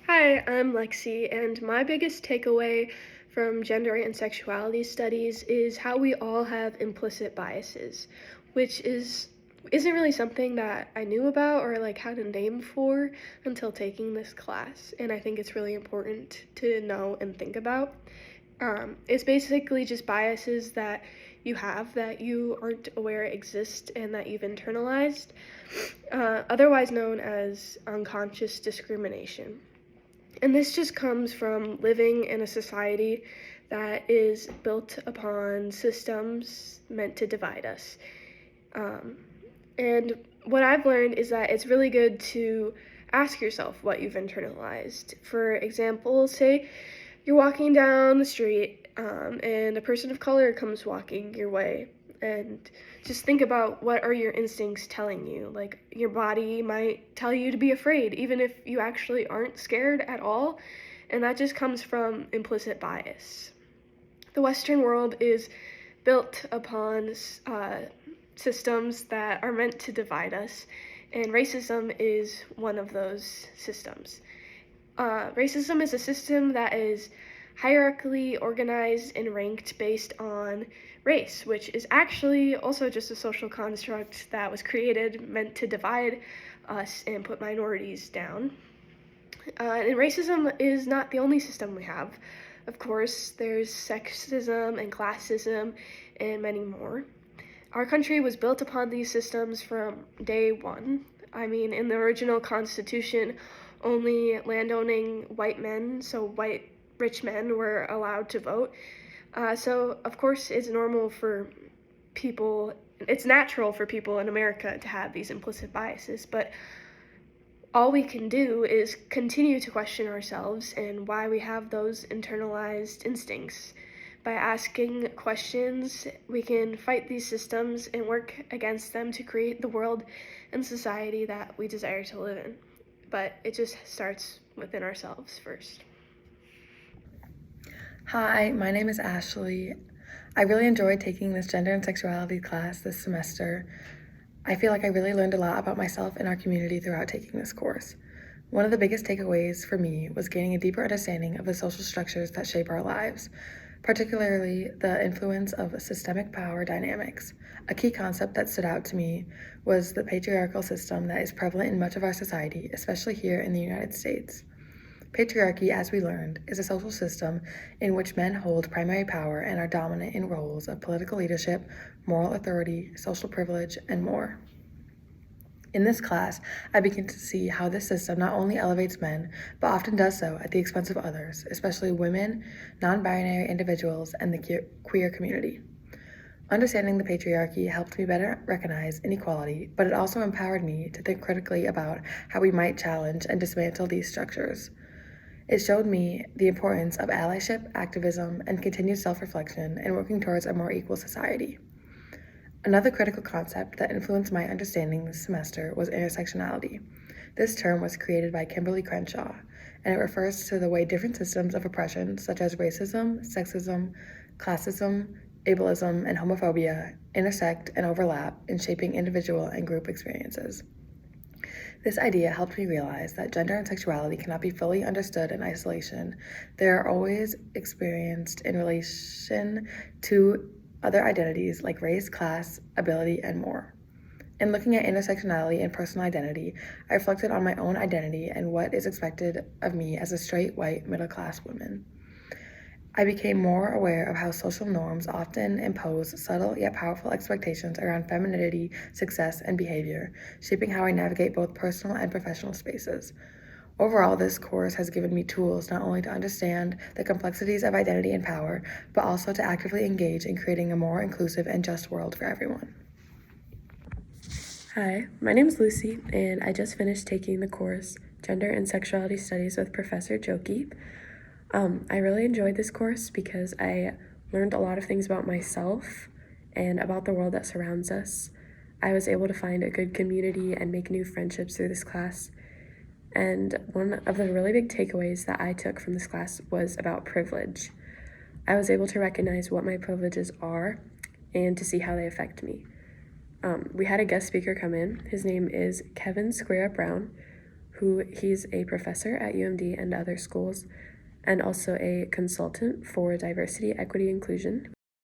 Hi, I'm Lexi, and my biggest takeaway from gender and sexuality studies is how we all have implicit biases, which isn't really something that I knew about or had a name for until taking this class, and I think it's really important to know and think about. It's basically just biases that you have that you aren't aware exist and that you've internalized, otherwise known as unconscious discrimination. And this just comes from living in a society that is built upon systems meant to divide us. Um, and what I've learned is that it's really good to ask yourself what you've internalized. For example, say you're walking down the street and a person of color comes walking your way, and just think about what are your instincts telling you. Like, your body might tell you to be afraid even if you actually aren't scared at all, and that just comes from implicit bias. The Western world is built upon systems that are meant to divide us, and racism is one of those systems. Racism is a system that is hierarchically organized and ranked based on race, which is actually also just a social construct that was created meant to divide us and put minorities down. And racism is not the only system we have. Of course, there's sexism and classism and many more. Our country was built upon these systems from day one. I mean, in the original Constitution, only landowning white men, so white rich men, were allowed to vote. So, of course, it's natural for people in America to have these implicit biases, but all we can do is continue to question ourselves and why we have those internalized instincts. By asking questions, we can fight these systems and work against them to create the world and society that we desire to live in. But it just starts within ourselves first. Hi, my name is Ashley. I really enjoyed taking this gender and sexuality class this semester. I feel like I really learned a lot about myself and our community throughout taking this course. One of the biggest takeaways for me was gaining a deeper understanding of the social structures that shape our lives, particularly the influence of systemic power dynamics. A key concept that stood out to me was the patriarchal system that is prevalent in much of our society, especially here in the United States. Patriarchy, as we learned, is a social system in which men hold primary power and are dominant in roles of political leadership, moral authority, social privilege, and more. In this class, I began to see how this system not only elevates men, but often does so at the expense of others, especially women, non-binary individuals, and the queer community. Understanding the patriarchy helped me better recognize inequality, but it also empowered me to think critically about how we might challenge and dismantle these structures. It showed me the importance of allyship, activism, and continued self-reflection in working towards a more equal society. Another critical concept that influenced my understanding this semester was intersectionality. This term was created by Kimberly Crenshaw, and it refers to the way different systems of oppression, such as racism, sexism, classism, ableism, and homophobia, intersect and overlap in shaping individual and group experiences. This idea helped me realize that gender and sexuality cannot be fully understood in isolation. They are always experienced in relation to other identities like race, class, ability, and more. In looking at intersectionality and personal identity, I reflected on my own identity and what is expected of me as a straight, white, middle-class woman. I became more aware of how social norms often impose subtle yet powerful expectations around femininity, success, and behavior, shaping how I navigate both personal and professional spaces. Overall, this course has given me tools not only to understand the complexities of identity and power, but also to actively engage in creating a more inclusive and just world for everyone. Hi, my name is Lucy, and I just finished taking the course Gender and Sexuality Studies with Professor Joki. I really enjoyed this course because I learned a lot of things about myself and about the world that surrounds us. I was able to find a good community and make new friendships through this class. And one of the really big takeaways that I took from this class was about privilege. I was able to recognize what my privileges are and to see how they affect me. We had a guest speaker come in. His name is Kevin Square Brown, he's a professor at UMD and other schools, and also a consultant for diversity, equity, inclusion.